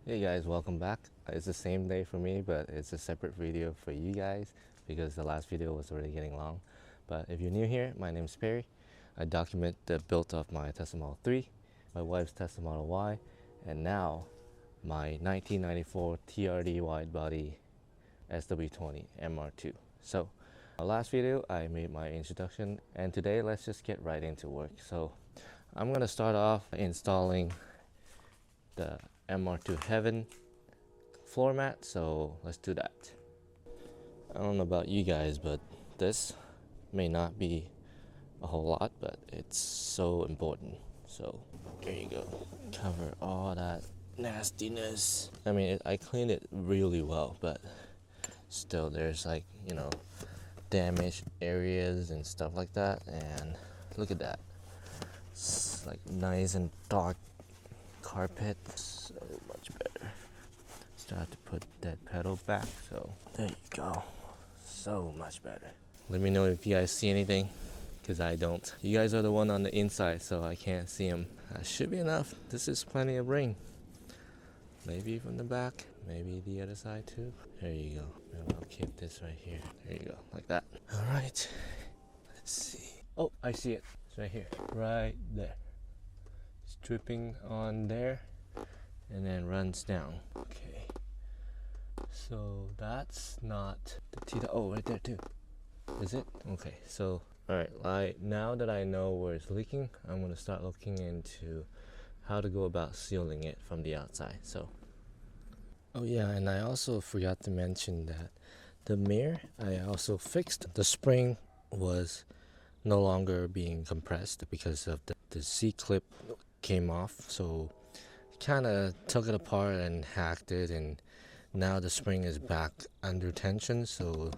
Hey guys, welcome back. It's the same day for me, but it's a separate video for you guys because the last video was already getting long. But if you're new here, my name is Perry. I document the build of my Tesla Model 3, my wife's Tesla Model Y, and now my 1994 TRD wide body SW20 MR2. So, last video I made my introduction, and today let's just get right into work. So, I'm gonna start off installing the MR2 Heaven floor mat, so let's do that. I don't know about you guys, but this may not be a whole lot, but it's so important. So there you go. Cover all that nastiness. I mean, I cleaned it really well, but still there's like, damaged areas and stuff like that. And look at that. It's like nice and dark carpet. So much better. Start to put that pedal back, so there you go. So much better. Let me know if you guys see anything, because I don't. You guys are the one on the inside, so I can't see them. That should be enough. This is plenty of ring. Maybe from the back, maybe the other side too. There you go. I'll keep this right here. There you go, like that. All right, let's see. Oh, I see it. It's right here, right there. It's dripping on there and then runs down. Okay, so that's not the T. Oh, right there too. Is it? Okay, so alright, now that I know where it's leaking, I'm gonna start looking into how to go about sealing it from the outside. So, oh yeah, and I also forgot to mention that the mirror, I also fixed. The spring was no longer being compressed because of the C-clip came off, so kind of took it apart and hacked it, and now the spring is back under tension, so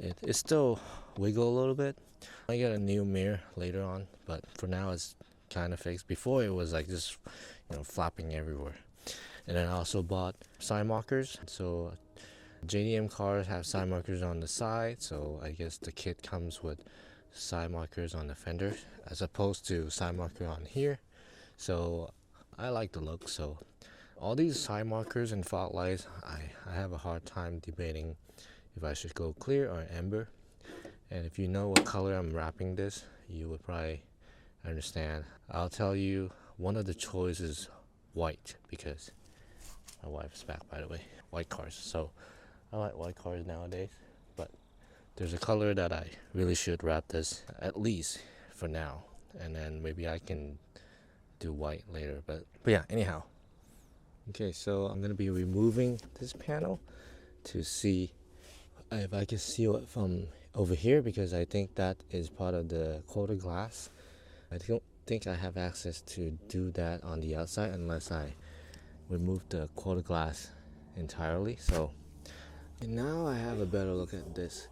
it still wiggle a little bit. I get a new mirror later on, but for now it's kind of fixed. Before it was like just flapping everywhere. And then I also bought side markers. So JDM cars have side markers on the side, so I guess the kit comes with side markers on the fender as opposed to side marker on here. So I like the look. So all these side markers and fog lights, I have a hard time debating if I should go clear or amber. And if you know what color I'm wrapping this, you would probably understand. I'll tell you, one of the choices is white, because my wife's back, by the way. White cars. So I like white cars nowadays, but there's a color that I really should wrap this, at least for now, and then maybe I can do white later. But yeah, anyhow. Okay, so I'm gonna be removing this panel to see if I can seal it from over here, because I think that is part of the quarter glass. I don't think I have access to do that on the outside unless I remove the quarter glass entirely. So now I have a better look at this.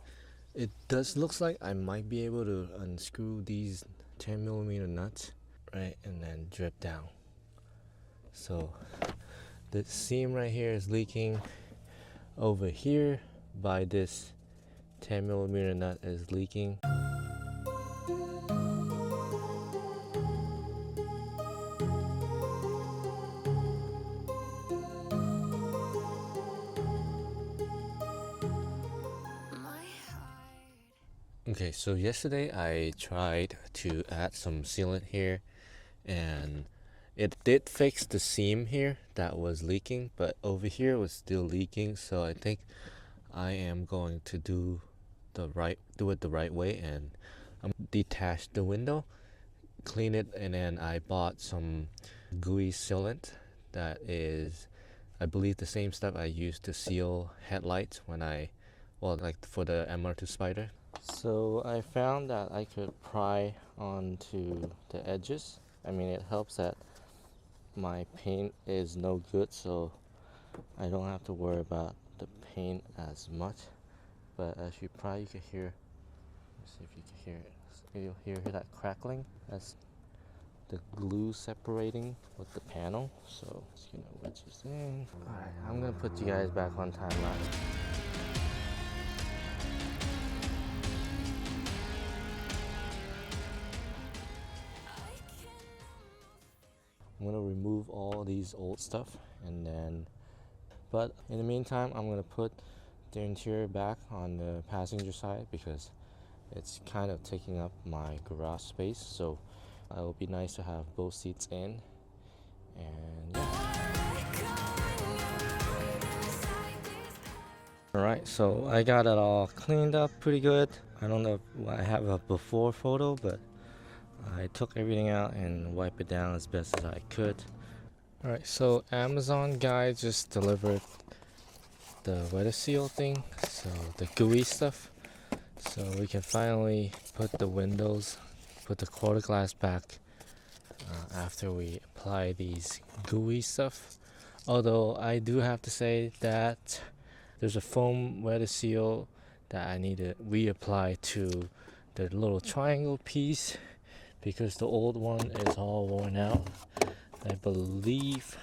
It looks like I might be able to unscrew these 10mm nuts, right, and then drip down. So the seam right here is leaking. Over here by this 10mm nut is leaking. Okay, so yesterday I tried to add some sealant here, and it did fix the seam here that was leaking, but over here was still leaking. So I think I am going to do it the right way, and I'm gonna detach the window, clean it, and then I bought some gooey sealant that is, I believe, the same stuff I used to seal headlights when like for the MR2 Spider. So I found that I could pry onto the edges. I mean, it helps that my paint is no good, so I don't have to worry about the paint as much. But as you pry, you can hear, let's see if you can hear it. You'll hear that crackling. That's the glue separating with the panel. So it's gonna wedge this in. Alright, I'm gonna put you guys back on time lapse. I'm gonna remove all these old stuff and then But in the meantime, I'm gonna put the interior back on the passenger side because it's kind of taking up my garage space, so it will be nice to have both seats in. And yeah. Alright, so I got it all cleaned up pretty good. I don't know if I have a before photo, but I took everything out and wiped it down as best as I could. Alright, so Amazon guy just delivered the weather seal thing, so the gooey stuff. So we can finally put the windows, put the quarter glass back after we apply these gooey stuff. Although I do have to say that there's a foam weather seal that I need to reapply to the little triangle piece because the old one is all worn out. I believe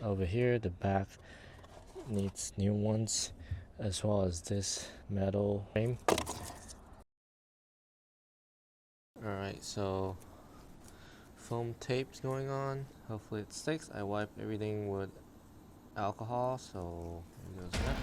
over here the back needs new ones, as well as this metal frame. Alright, so foam tape's going on. Hopefully it sticks. I wiped everything with alcohol, so here goes that.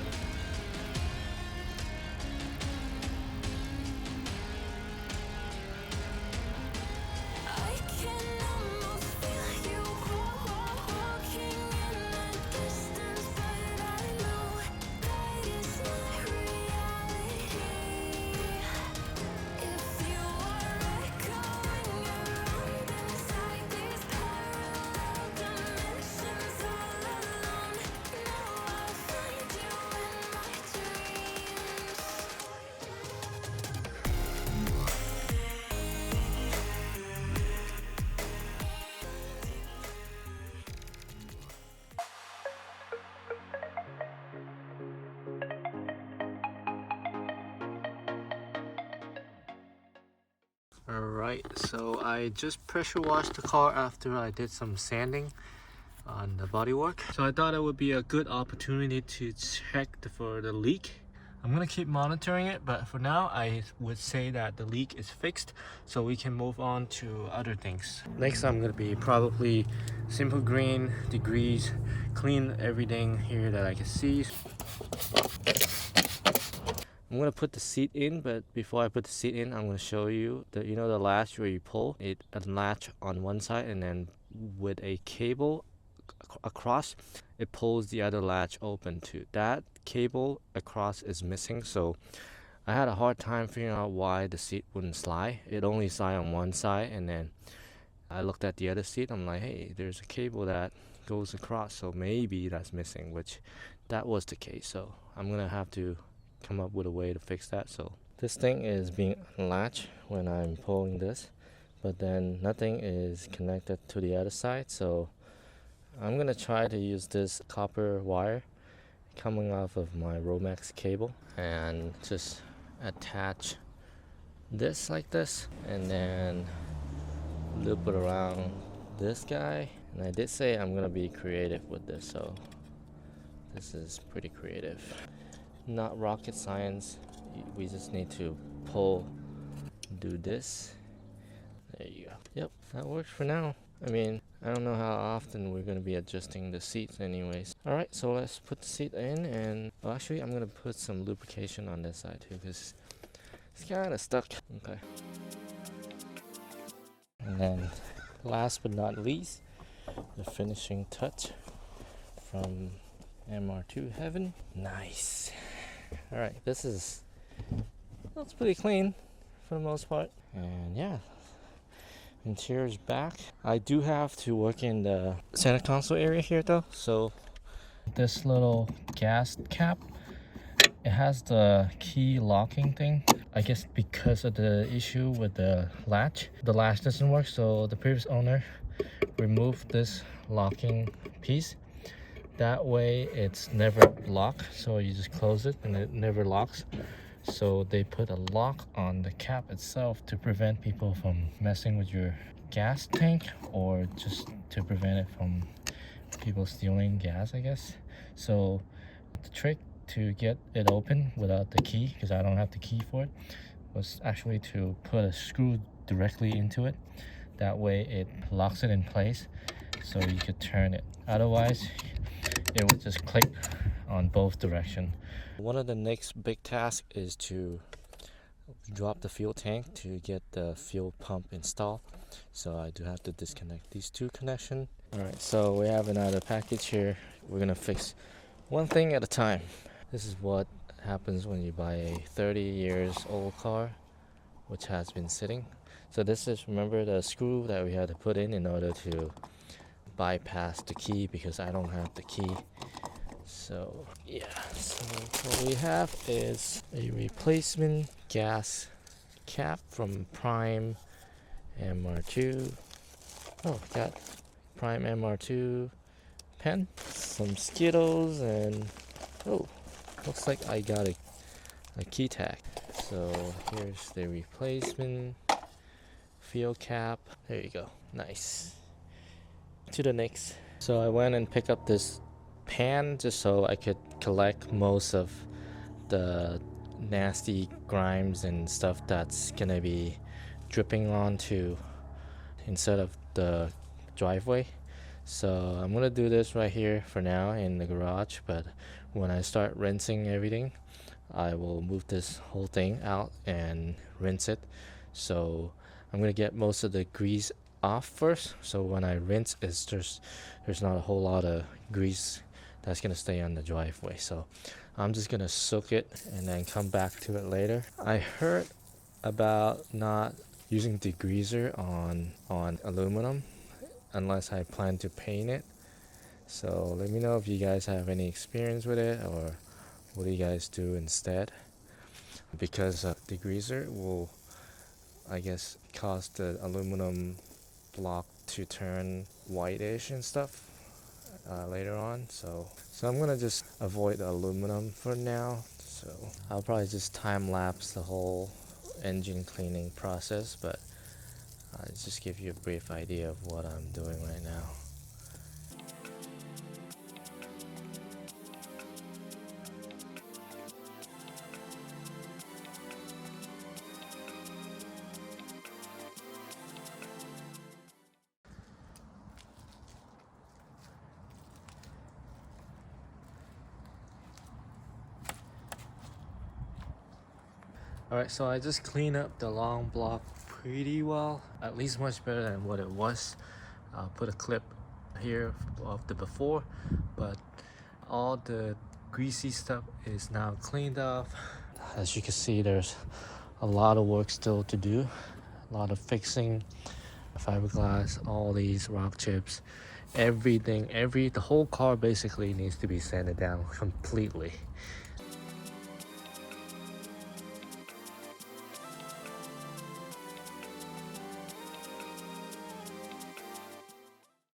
Alright, so I just pressure washed the car after I did some sanding on the bodywork. So I thought it would be a good opportunity to check for the leak. I'm gonna keep monitoring it, but for now I would say that the leak is fixed, so we can move on to other things. Next I'm gonna be probably simple green, degrees, clean everything here that I can see. I'm gonna put the seat in, but before I put the seat in, I'm gonna show you the the latch where you pull it, a latch on one side, and then with a cable across, it pulls the other latch open too. That cable across is missing, so I had a hard time figuring out why the seat wouldn't slide. It only slide on one side, and then I looked at the other seat. I'm like, hey, there's a cable that goes across, so maybe that's missing, which that was the case. So I'm gonna have to come up with a way to fix that. So this thing is being unlatched when I'm pulling this, but then nothing is connected to the other side, so I'm gonna try to use this copper wire coming off of my Romex cable and just attach this like this, and then loop it around this guy. And I did say I'm gonna be creative with this, so this is pretty creative. Not rocket science. We just need to do this. There you go. Yep, that works for now. I mean, I don't know how often we're going to be adjusting the seats anyways. Alright, so let's put the seat in, and actually I'm going to put some lubrication on this side too, because it's kind of stuck. Okay. And then last but not least, the finishing touch from MR2 Heaven. Nice. Alright, looks pretty clean for the most part. And yeah, interior's back. I do have to work in the center console area here though, so this little gas cap, it has the key locking thing. I guess because of the issue with the latch doesn't work, so the previous owner removed this locking piece. That way it's never locked, so you just close it and it never locks. So they put a lock on the cap itself to prevent people from messing with your gas tank, or just to prevent it from people stealing gas, I guess. So the trick to get it open without the key, because I don't have the key for it, was actually to put a screw directly into it. That way it locks it in place so you could turn it. Otherwise, it will just click on both direction. One of the next big tasks is to drop the fuel tank to get the fuel pump installed. So I do have to disconnect these two connections. Alright, so we have another package here. We're gonna fix one thing at a time. This is what happens when you buy a 30 years old car which has been sitting. So this is, remember, the screw that we had to put in order to bypass the key, because I don't have the key. So yeah, so what we have is a replacement gas cap from Prime MR2. Oh, got Prime MR2 pen, some Skittles, and oh, looks like I got a key tag. So here's the replacement fuel cap. There you go, nice. To the next. So I went and picked up this pan just so I could collect most of the nasty grimes and stuff that's gonna be dripping onto instead of the driveway. So I'm gonna do this right here for now in the garage, but when I start rinsing everything, I will move this whole thing out and rinse it. So I'm gonna get most of the grease off first, so when I rinse, there's not a whole lot of grease that's gonna stay on the driveway. So I'm just gonna soak it and then come back to it later. I heard about not using degreaser on aluminum unless I plan to paint it. So let me know if you guys have any experience with it, or what do you guys do instead, because degreaser will, I guess, cause the aluminum block to turn whitish and stuff later on. So I'm gonna just avoid the aluminum for now. So I'll probably just time lapse the whole engine cleaning process, but I'll just give you a brief idea of what I'm doing right now. Alright, so I just cleaned up the long block pretty well, at least much better than what it was. I'll put a clip here of the before, but all the greasy stuff is now cleaned off. As you can see, there's a lot of work still to do, a lot of fixing fiberglass, all these rock chips, everything, the whole car basically needs to be sanded down completely.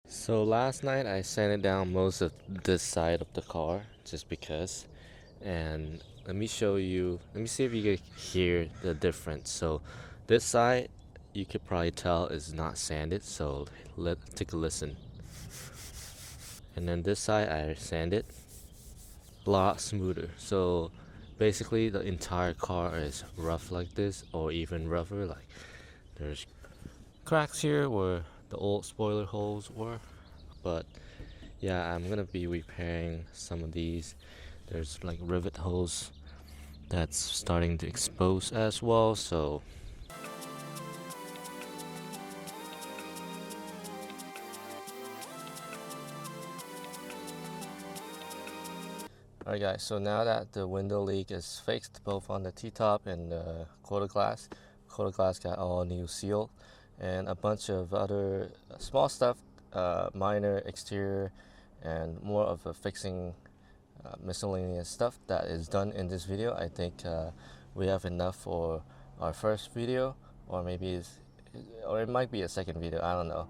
So last night I sanded down most of this side of the car just because, and let me show you, let me see if you can hear the difference. So this side you could probably tell is not sanded, so take a listen. And then this side I sanded, a lot smoother. So basically the entire car is rough like this, or even rougher. Like there's cracks here where the old spoiler holes were, but yeah, I'm gonna be repairing some of these. There's like rivet holes that's starting to expose as well. So alright guys, so now that the window leak is fixed both on the T-top and the quarter glass got all new seal, and a bunch of other small stuff, minor exterior and more of a fixing miscellaneous stuff that is done in this video. I think we have enough for our first video, or maybe it might be a second video, I don't know,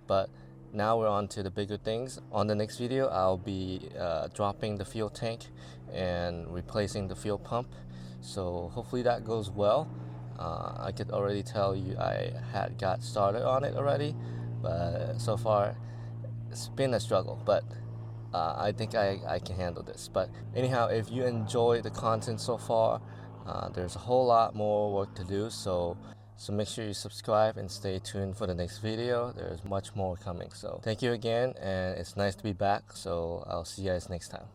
but now we're on to the bigger things. On the next video I'll be dropping the fuel tank and replacing the fuel pump, so hopefully that goes well. I could already tell you I had got started on it already, but so far it's been a struggle, but I think I can handle this. But anyhow, if you enjoy the content so far, there's a whole lot more work to do, so So make sure you subscribe and stay tuned for the next video. There's much more coming. So thank you again, and it's nice to be back. So I'll see you guys next time.